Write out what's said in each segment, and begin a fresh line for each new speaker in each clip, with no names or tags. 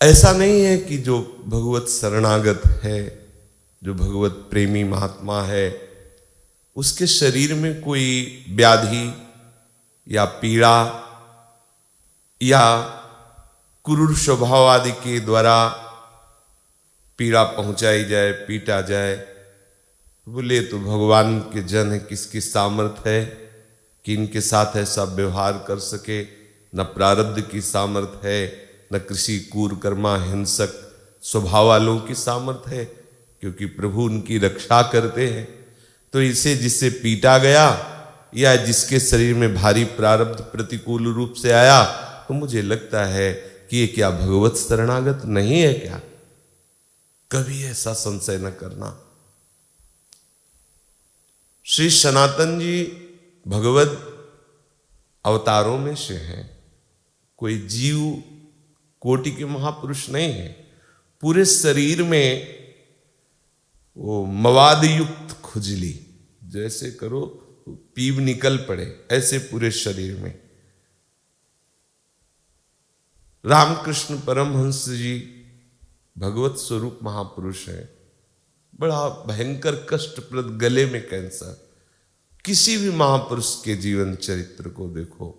ऐसा नहीं है कि जो भगवत शरणागत है, जो भगवत प्रेमी महात्मा है, उसके शरीर में कोई व्याधि या पीड़ा या क्रूर स्वभाव आदि के द्वारा पीड़ा पहुंचाई जाए, पीटा जाए। बोले तो भगवान के जन है, किसकी सामर्थ है कि इनके साथ ऐसा व्यवहार कर सके? न प्रारब्ध की सामर्थ है, न किसी कूरकर्मा हिंसक स्वभाव वालों की सामर्थ है, क्योंकि प्रभु उनकी रक्षा करते हैं। तो इसे जिससे पीटा गया या जिसके शरीर में भारी प्रारब्ध प्रतिकूल रूप से आया, तो मुझे लगता है कि ये क्या भगवत शरणागत नहीं है क्या? कभी ऐसा संशय न करना। श्री सनातन जी भगवत अवतारों में से हैं, कोई जीव कोटि के महापुरुष नहीं है। पूरे शरीर में वो मवाद युक्त खुजली, जैसे करो पीप निकल पड़े, ऐसे पूरे शरीर में। रामकृष्ण परमहंस जी भगवत स्वरूप महापुरुष है। बड़ा भयंकर कष्टप्रद गले में कैंसर। किसी भी महापुरुष के जीवन चरित्र को देखो,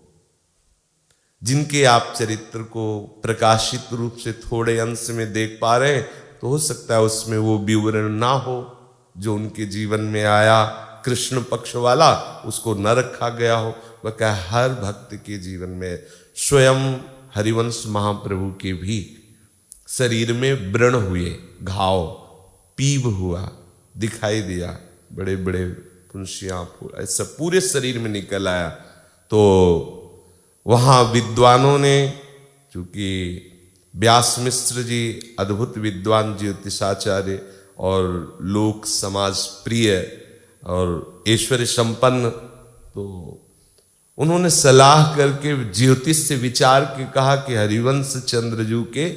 जिनके आप चरित्र को प्रकाशित रूप से थोड़े अंश में देख पा रहे हैं, तो हो सकता है उसमें वो विवरण ना हो जो उनके जीवन में आया, कृष्ण पक्ष वाला, उसको न रखा गया हो। वह क्या, हर भक्त के जीवन में, स्वयं हरिवंश महाप्रभु के भी शरीर में व्रण हुए, घाव, पीब हुआ, दिखाई दिया, बड़े बड़े फुंसियां फूल ऐसा पूरे शरीर में निकल आया। तो वहाँ विद्वानों ने, चूंकि व्यास मिश्र जी अद्भुत विद्वान ज्योतिषाचार्य और लोक समाज प्रिय और ऐश्वर्य संपन्न, तो उन्होंने सलाह करके ज्योतिष से विचार के कहा कि हरिवंश चंद्रजू के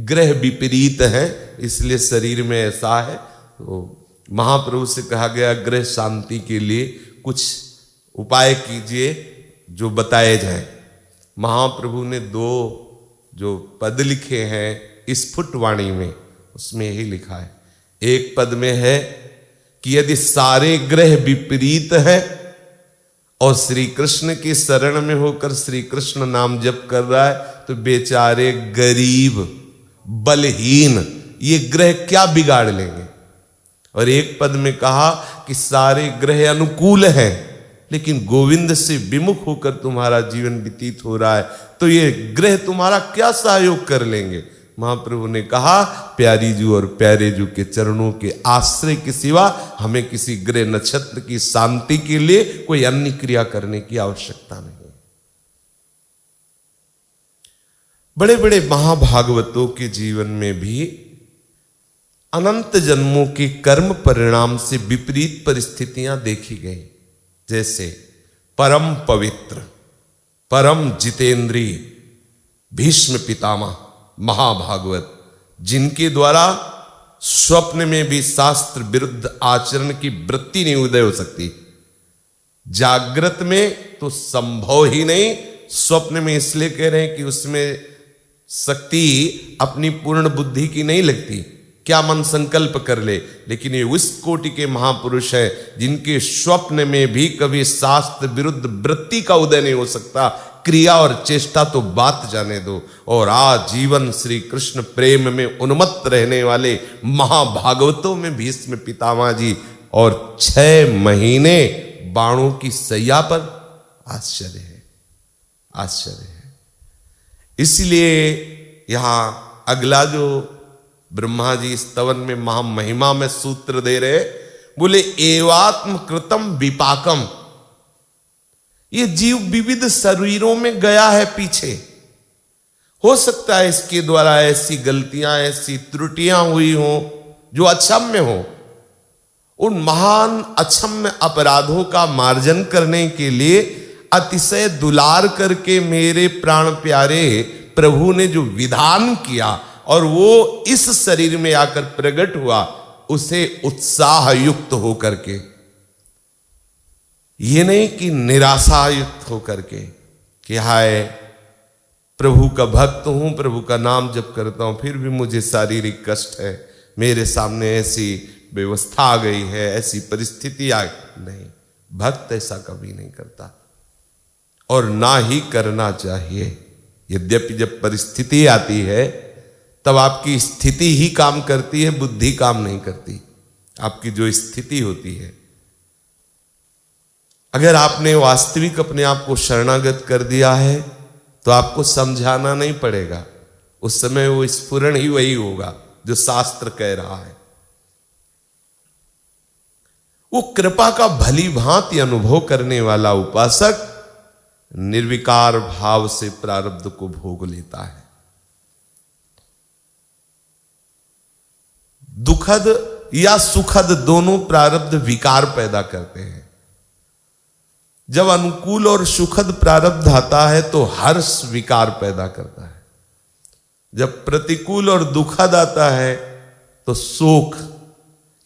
ग्रह विपरीत हैं, इसलिए शरीर में ऐसा है। तो महाप्रभु से कहा गया, ग्रह शांति के लिए कुछ उपाय कीजिए जो बताए जाए। महाप्रभु ने 2 जो पद लिखे हैं स्फुट वाणी में, उसमें यही लिखा है। एक पद में है कि यदि सारे ग्रह विपरीत है और श्री कृष्ण की शरण में होकर श्री कृष्ण नाम जप कर रहा है, तो बेचारे गरीब बलहीन ये ग्रह क्या बिगाड़ लेंगे। और एक पद में कहा कि सारे ग्रह अनुकूल हैं, लेकिन गोविंद से विमुख होकर तुम्हारा जीवन व्यतीत हो रहा है, तो ये ग्रह तुम्हारा क्या सहयोग कर लेंगे। महाप्रभु ने कहा, प्यारी जू और प्यारे जू के चरणों के आश्रय के सिवा हमें किसी ग्रह नक्षत्र की शांति के लिए कोई अन्य क्रिया करने की आवश्यकता नहीं। बड़े बड़े महाभागवतों के जीवन में भी अनंत जन्मों के कर्म परिणाम से विपरीत परिस्थितियां देखी गई। जैसे परम पवित्र, परम जितेंद्रिय भीष्म पितामह महाभागवत, जिनके द्वारा स्वप्न में भी शास्त्र विरुद्ध आचरण की वृत्ति नहीं उदय हो सकती, जागृत में तो संभव ही नहीं, स्वप्न में इसलिए कह रहे हैं कि उसमें शक्ति अपनी पूर्ण बुद्धि की नहीं लगती, क्या मन संकल्प कर ले। लेकिन ये उस कोटि के महापुरुष हैं जिनके स्वप्न में भी कभी शास्त्र विरुद्ध वृत्ति का उदय नहीं हो सकता, क्रिया और चेष्टा तो बात जाने दो। और आजीवन श्री कृष्ण प्रेम में उन्मत्त रहने वाले महाभागवतों में भीष्म पितामह जी, और 6 महीने बाणों की सैया पर। आश्चर्य है, आश्चर्य है। इसलिए यहां अगला जो ब्रह्मा जी स्तवन में महामहिमा में सूत्र दे रहे, बोले एवात्म कृतम विपाकम। ये जीव विविध शरीरों में गया है पीछे, हो सकता है इसके द्वारा ऐसी गलतियां, ऐसी त्रुटियां हुई हो जो अक्षम्य हो। उन महान अक्षम्य अपराधों का मार्जन करने के लिए अतिशय दुलार करके मेरे प्राण प्यारे प्रभु ने जो विधान किया और वो इस शरीर में आकर प्रकट हुआ, उसे उत्साह युक्त होकर के, ये नहीं कि निराशा युक्त होकर के कि हाय प्रभु का भक्त हूं, प्रभु का नाम जप करता हूं, फिर भी मुझे शारीरिक कष्ट है, मेरे सामने ऐसी व्यवस्था आ गई है, ऐसी परिस्थिति आ गई। नहीं, भक्त ऐसा कभी नहीं करता और ना ही करना चाहिए। यद्यपि जब परिस्थिति आती है तब आपकी स्थिति ही काम करती है, बुद्धि काम नहीं करती। आपकी जो स्थिति होती है, अगर आपने वास्तविक अपने आप को शरणागत कर दिया है तो आपको समझाना नहीं पड़ेगा, उस समय वो स्फुरण ही वही होगा जो शास्त्र कह रहा है। वो कृपा का भली भांति अनुभव करने वाला उपासक निर्विकार भाव से प्रारब्ध को भोग लेता है। दुखद या सुखद दोनों प्रारब्ध विकार पैदा करते हैं। जब अनुकूल और सुखद प्रारब्ध आता है तो हर्ष विकार पैदा करता है, जब प्रतिकूल और दुखद आता है तो शोक।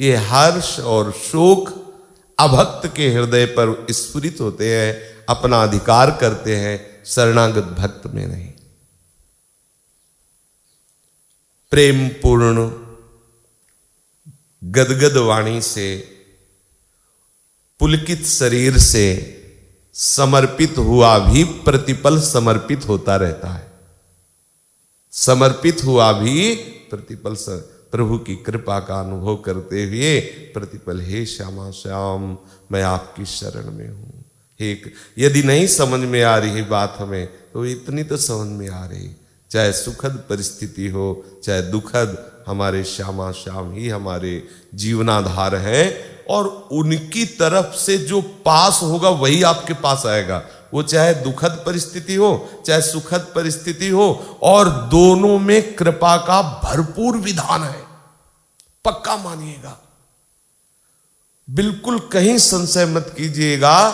ये हर्ष और शोक अभक्त के हृदय पर स्फुरित होते हैं, अपना अधिकार करते हैं, शरणागत भक्त में नहीं। प्रेम पूर्ण गदगद वाणी से, पुलकित शरीर से समर्पित हुआ भी प्रतिपल समर्पित होता रहता है। समर्पित हुआ भी प्रतिपल प्रभु की कृपा का अनुभव करते हुए प्रतिपल, हे श्यामा श्याम मैं आपकी शरण में हूं। यदि नहीं समझ में आ रही बात हमें तो इतनी तो समझ में आ रही, चाहे सुखद परिस्थिति हो चाहे दुखद, हमारे श्यामा श्याम ही हमारे जीवनाधार हैं और उनकी तरफ से जो पास होगा वही आपके पास आएगा। वो चाहे दुखद परिस्थिति हो चाहे सुखद परिस्थिति हो, और दोनों में कृपा का भरपूर विधान है, पक्का मानिएगा। बिल्कुल कहीं संशय मत कीजिएगा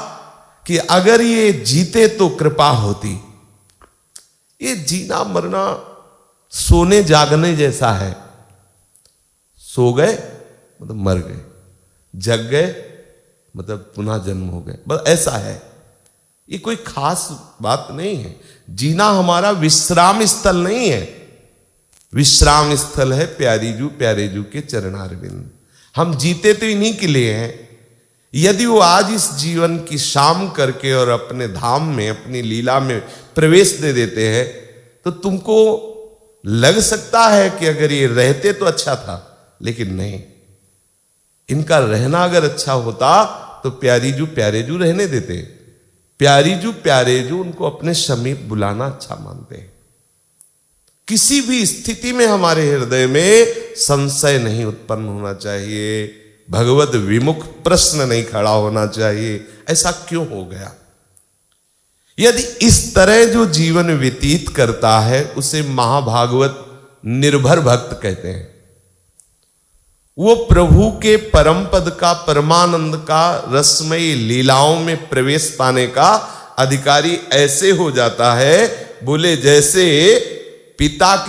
कि अगर ये जीते तो कृपा होती। ये जीना मरना सोने जागने जैसा है। सो गए मतलब मर गए, जग गए मतलब पुनः जन्म हो गए, बस ऐसा है। ये कोई खास बात नहीं है। जीना हमारा विश्राम स्थल नहीं है, विश्राम स्थल है प्यारे जू के चरणारविंद। हम जीते तो इन्हीं के लिए हैं। यदि वो आज इस जीवन की शाम करके और अपने धाम में अपनी लीला में प्रवेश दे देते हैं तो तुमको लग सकता है कि अगर ये रहते तो अच्छा था, लेकिन नहीं। इनका रहना अगर अच्छा होता तो प्यारे जू रहने देते। प्यारे जू उनको अपने समीप बुलाना अच्छा मानते हैं। किसी भी स्थिति में हमारे हृदय में संशय नहीं उत्पन्न होना चाहिए, भगवत विमुख प्रश्न नहीं खड़ा होना चाहिए, ऐसा क्यों हो गया। यदि इस तरह जो जीवन व्यतीत करता है उसे महाभागवत निर्भर भक्त कहते हैं। वो प्रभु के परम पद का, परमानंद का, रसमयी लीलाओं में प्रवेश पाने का अधिकारी ऐसे हो जाता है, बोले जैसे पिता की